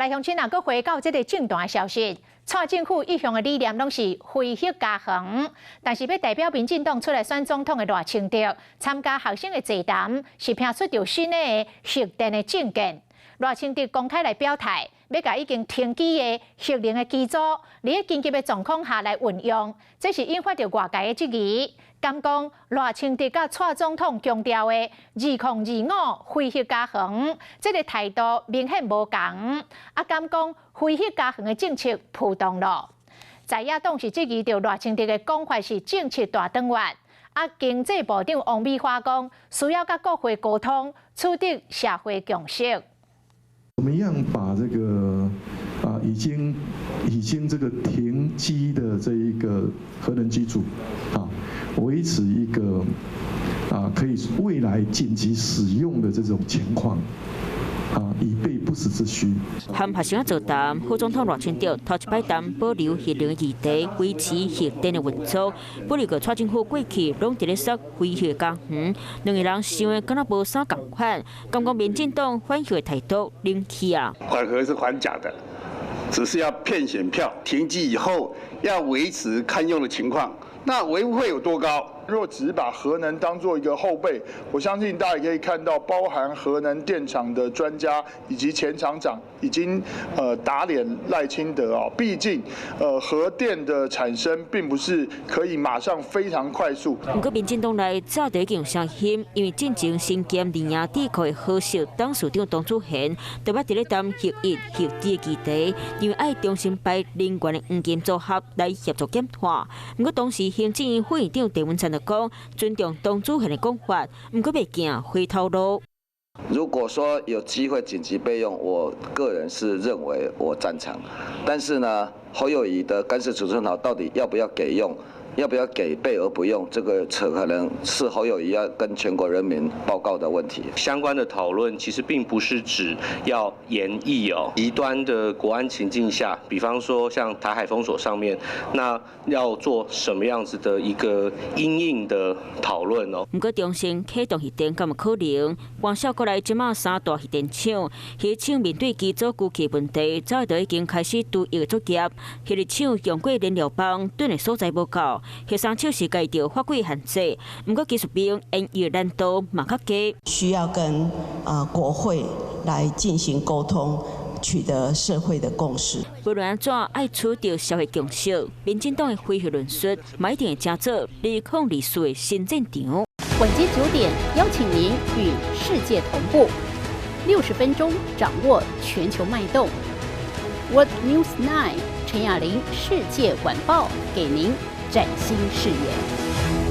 来，乡亲啊，搁回到这个政坛的消息，蔡政府一向的理念拢是非核加防，但是要代表民进党出来选总统的赖清德参加学生的座谈，是拼出着新的核电的政见。赖清德公开来表态，要甲已经停机的核能的机组，伫紧急的状况下来运用，这是引发着外界的质疑。敢讲赖清德甲蔡总统强调的2025非核加防，这个态度明显无同。啊，敢讲非核加防的政策浮动了。在野党是质疑着赖清德的讲法是政策大转弯。啊，经济部长王美花讲，需要甲各会沟通，取得社会共识。怎么样把这个已经这个停机的这一个核能机组维持一个可以未来紧急使用的这种情况。以备不时之需。和学生座谈，副总统赖清德头一摆谈保留核能议题，维持核电的运作。保留个蔡政府过去拢伫咧说非核加防，两个人想的敢若无啥共款。感觉民进党反核的态度冷气啊。缓和是缓假的，只是要骗选票。停机以后要维持堪用的情况，那维护费有多高？如果只是把核能当做一个后备，我相信大家也可以看到，包含核能电厂的专家以及前厂长已经打脸赖清德啊。毕竟核电的产生并不是可以马上非常快速。不过民进党内早就已经有声音，因为进前新兼林亚地区的核设董事长董祖贤，特别伫咧谈核一、核二的议题，因为爱重新派能源的黄金组合来协助检讨。不过当时行政院副院长郑文灿讲尊重董祖贤的讲法，不过袂行回头路。如果说有机会紧急备用，我个人是认为我赞成。但是呢，侯友宜的干式储存槽到底要不要给用？要不要给备而不用？这个可能是侯友宜要跟全国人民报告的问题。相关的讨论其实并不是指要研议极端的国安情境下，比方说像台海封锁上面，那要做什么样子的一个因应的讨论哦。不过重新启动核电敢有可能？关照过来，即马三大核电厂，核厂面对基础估计问题，早就已经开始对应作业。核电厂用过燃料棒吨的所在无够。核三厂是该着法规限制，不过技术面因越难度嘛较低，需要跟国会来进行沟通，取得社会的共识。无论安怎，爱取得社会共识，民进党的非核论述，嘛一定会加做2024的新战场。晚间9点，邀请您与世界同步，60分钟掌握全球脉动。World News 9，陈雅玲世界晚报给您崭新视野。